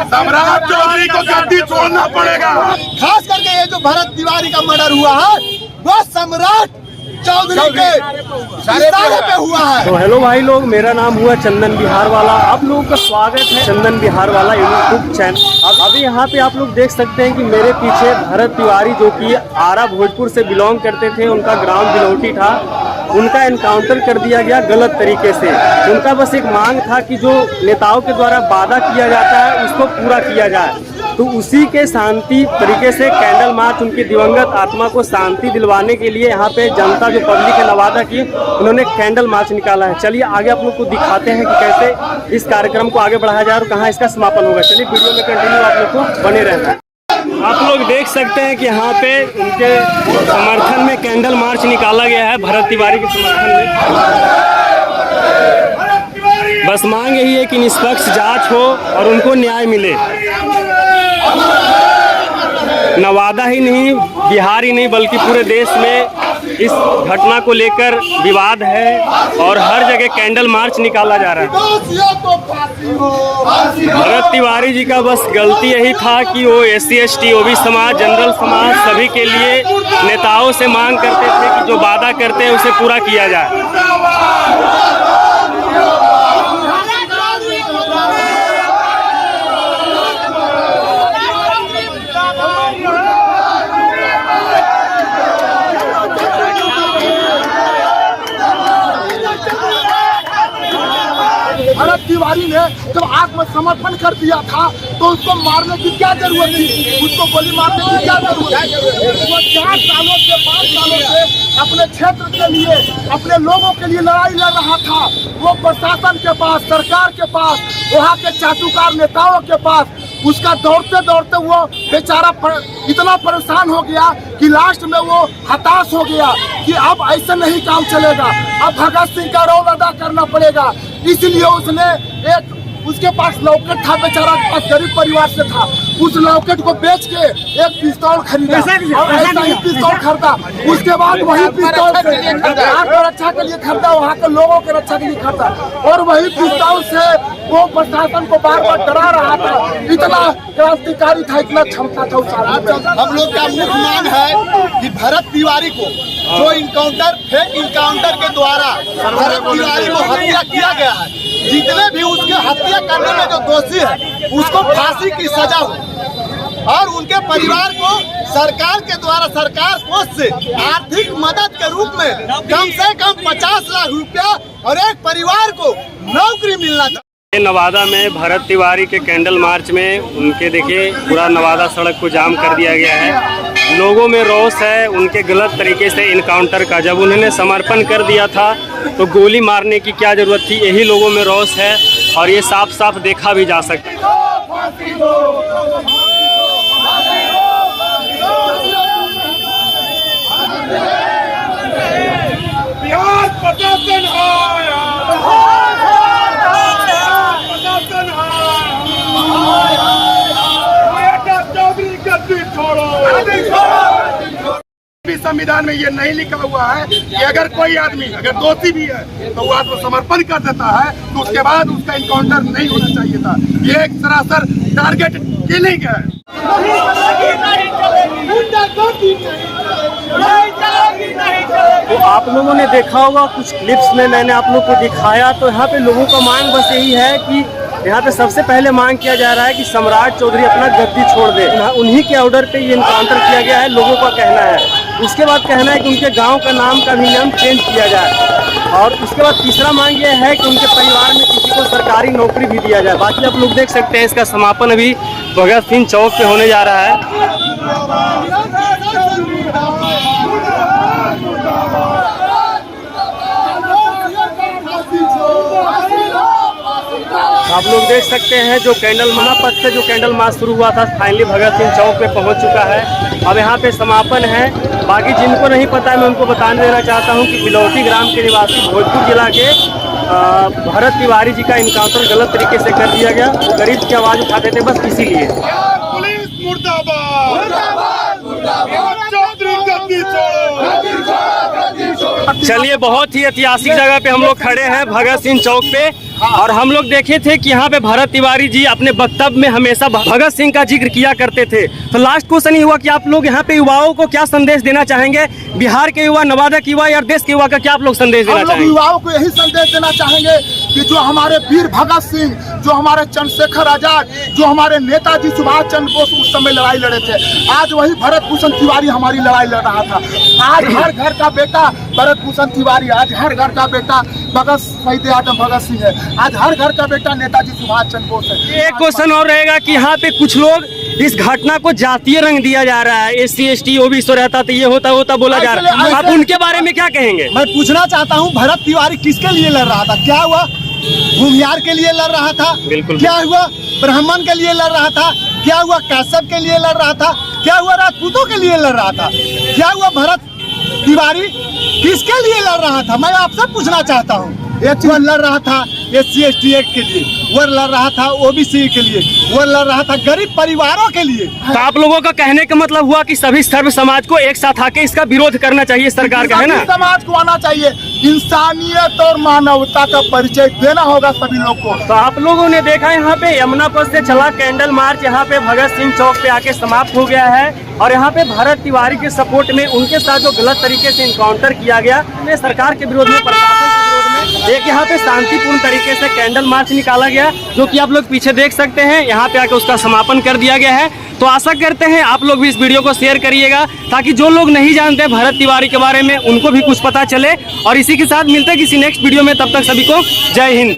सम्राट चौधरी को गद्दी छोड़ना पड़ेगा। खास करके ये जो भरत तिवारी का मर्डर हुआ है वो सम्राट चौधरी के इशारे पे हुआ है। तो हेलो भाई लोग, मेरा नाम हुआ चंदन बिहार वाला। आप लोगों का स्वागत है चंदन बिहार वाला यूट्यूब चैनल। अब अभी यहाँ पे आप लोग देख सकते हैं कि मेरे पीछे भरत तिवारी जो कि आरा भोजपुर से बिलोंग करते थे, उनका ग्राम बिलौटी था, उनका एनकाउंटर कर दिया गया गलत तरीके से। उनका बस एक मांग था कि जो नेताओं के द्वारा वादा किया जाता है उसको पूरा किया जाए। तो उसी के शांति तरीके से कैंडल मार्च, उनकी दिवंगत आत्मा को शांति दिलवाने के लिए यहाँ पे जनता जो पब्लिक है नवादा की, उन्होंने कैंडल मार्च निकाला है। चलिए आगे आप लोग को दिखाते हैं कि कैसे इस कार्यक्रम को आगे बढ़ाया जाए और कहाँ इसका समापन होगा। चलिए वीडियो में कंटिन्यू आप लोग को बने रहना है। आप लोग देख सकते हैं कि यहाँ पे उनके समर्थन में कैंडल मार्च निकाला गया है, भरत तिवारी के समर्थन में। बस मांग यही है कि निष्पक्ष जांच हो और उनको न्याय मिले। नवादा ही नहीं, बिहार ही नहीं, बल्कि पूरे देश में इस घटना को लेकर विवाद है और हर जगह कैंडल मार्च निकाला जा रहा है। भरत तिवारी जी का बस गलती यही था कि वो SC ST OB समाज, जनरल समाज सभी के लिए नेताओं से मांग करते थे कि जो वादा करते हैं उसे पूरा किया जाए। भरत तिवारी ने जब आत्मसमर्पण कर दिया था तो उसको मारने की क्या जरूरत थी, उसको गोली मारने की क्या जरूरत थी। वो 4 सालों से 5 सालों से अपने क्षेत्र के लिए, अपने लोगों के लिए लड़ाई लड़ रहा था। वो प्रशासन के पास, सरकार के पास, वहाँ के चाटुकार नेताओं के पास उसका दौड़ते दौड़ते वो बेचारा इतना परेशान हो गया कि लास्ट में वो हताश हो गया कि अब ऐसे नहीं काम चलेगा, अब भगत सिंह का रोल अदा करना पड़ेगा। इसलिए उसने उसके पास लॉकेट था, बेचारा के पास गरीब परिवार से था, उस लॉकेट को बेच के एक पिस्तौल खरीदा और ऐसा ही पिस्तौल खरीदा। उसके बाद वही पिस्तौल से यहाँ की रक्षा के लिए खरीदा, वहाँ के लोगों की रक्षा के लिए खरीदा और वही पिस्तौल से वो प्रशासन को बार बार डरा रहा था। इतना क्रांतिकारी था, इतना क्षमता था उस आदमी में। हम लोग का मुख्य मांग है कि भरत तिवारी को जो फेक इनकाउंटर के द्वारा भरत तिवारी को हत्या किया गया है, जितने भी उसके हत्या करने में जो दोषी है उसको फांसी की सजा हो और उनके परिवार को सरकार के द्वारा सरकार कोष से आर्थिक मदद के रूप में कम से कम 50 लाख रुपया और एक परिवार को नौकरी मिलना चाहिए। नवादा में भरत तिवारी के कैंडल मार्च में उनके देखिए पूरा नवादा सड़क को जाम कर दिया गया है। लोगों में रोष है उनके गलत तरीके से इनकाउंटर का। जब उन्होंने समर्पण कर दिया था तो गोली मारने की क्या जरूरत थी, यही लोगों में रोष है और ये साफ साफ देखा भी जा सकता है। संविधान में ये नहीं लिखा हुआ है कि अगर कोई आदमी अगर दोषी भी है तो वो आत्मसमर्पण कर देता है तो उसके बाद उसका इनकाउंटर नहीं होना चाहिए था। ये एक सरासर टारगेट किलिंग है। तो आप लोगों ने देखा होगा कुछ क्लिप्स में मैंने आप लोग को दिखाया, तो यहाँ पे लोगों का मांग बस यही है कि यहाँ पे सबसे पहले मांग किया जा रहा है कि सम्राट चौधरी अपना गद्दी छोड़ दे। उन्हीं के ऑर्डर पे ये इनकाउंटर किया गया है, लोगों का कहना है। उसके बाद कहना है कि उनके गांव का नाम का भी नाम चेंज किया जाए और उसके बाद तीसरा मांग ये है कि उनके परिवार में किसी को सरकारी नौकरी भी दिया जाए। बाकी आप लोग देख सकते हैं इसका समापन अभी भगत सिंह चौक पे होने जा रहा है। आप लोग देख सकते हैं जो कैंडल महापथ से जो कैंडल मार्च शुरू हुआ था फाइनली भगत सिंह चौक पे पहुंच चुका है। अब यहाँ पे समापन है। बाकी जिनको नहीं पता है मैं उनको बताने देना चाहता हूँ कि बिलौटी ग्राम के निवासी भोजपुर जिला के भरत तिवारी जी का इनकाउंटर गलत तरीके से कर दिया गया। वो गरीब की आवाज़ उठाते थे बस इसीलिए। पुलिस मुर्दाबाद। चलिए बहुत ही ऐतिहासिक जगह पे हम लोग खड़े हैं भगत सिंह चौक पे और हम लोग देखे थे कि यहाँ पे भरत तिवारी जी अपने वक्तव्य में हमेशा भगत सिंह का जिक्र किया करते थे। तो लास्ट क्वेश्चन ये हुआ कि आप लोग यहाँ पे युवाओं को क्या संदेश देना चाहेंगे? बिहार के युवा, नवादा के युवा या देश के युवा का क्या आप लोग संदेश देना हम लोग चाहेंगे? युवाओं को यही संदेश देना चाहेंगे कि जो हमारे वीर भगत सिंह, जो हमारे चंद्रशेखर आजाद, जो हमारे नेताजी सुभाष चंद्र बोस उस समय लड़ाई लड़े थे, आज वही भरत भूषण तिवारी हमारी लड़ाई लड़ रहा था। आज हर घर का बेटा भरत भूषण तिवारी, आज हर घर का बेटा भगत शहीद आजम भगत सिंह है, आज हर घर का बेटा नेताजी सुभाष चंद्र बोस है। एक क्वेश्चन और रहेगा कि यहाँ पे कुछ लोग इस घटना को जातीय रंग दिया जा रहा है, SC ST OBC तो रहता तो ये होता बोला जा रहा है, आप उनके बारे में क्या कहेंगे? मैं पूछना चाहता हूँ, भरत तिवारी किसके लिए लड़ रहा था? क्या हुआ? भूमियार के लिए लड़ रहा था? बिल्कुल। क्या हुआ? ब्राह्मण के लिए लड़ रहा था? क्या हुआ? कैसव के लिए लड़ रहा था? क्या हुआ? राजपूतों के लिए लड़ रहा था? क्या हुआ? भरत तिवारी किसके लिए लड़ रहा था? मैं आपसे पूछना चाहता हूँ। एक वो लड़ रहा था SC ST एक्ट के लिए, वो लड़ रहा था OBC के लिए, वो लड़ रहा था गरीब परिवारों के लिए। तो आप लोगों का कहने का मतलब हुआ कि सभी सर्व समाज को एक साथ आके इसका विरोध करना चाहिए सरकार का, है ना? सभी समाज को आना चाहिए, इंसानियत और मानवता का परिचय देना होगा सभी लोग को। तो आप लोगों ने देखा यहाँ पे यमुना पथ से चला कैंडल मार्च यहाँ पे भगत सिंह चौक पे आके समाप्त हो गया है और यहाँ पे भरत तिवारी के सपोर्ट में उनके साथ जो गलत तरीके से इनकाउंटर किया गया, सरकार के विरोध में, प्रशासन के विरोध में एक यहाँ पे शांतिपूर्ण तरीके से कैंडल मार्च निकाला गया, जो कि आप लोग पीछे देख सकते हैं। यहाँ पे आके उसका समापन कर दिया गया है। तो आशा करते हैं आप लोग भी इस वीडियो को शेयर करिएगा ताकि जो लोग नहीं जानते भरत तिवारी के बारे में उनको भी कुछ पता चले। और इसी के साथ मिलते हैं किसी नेक्स्ट वीडियो में, तब तक सभी को जय हिंद।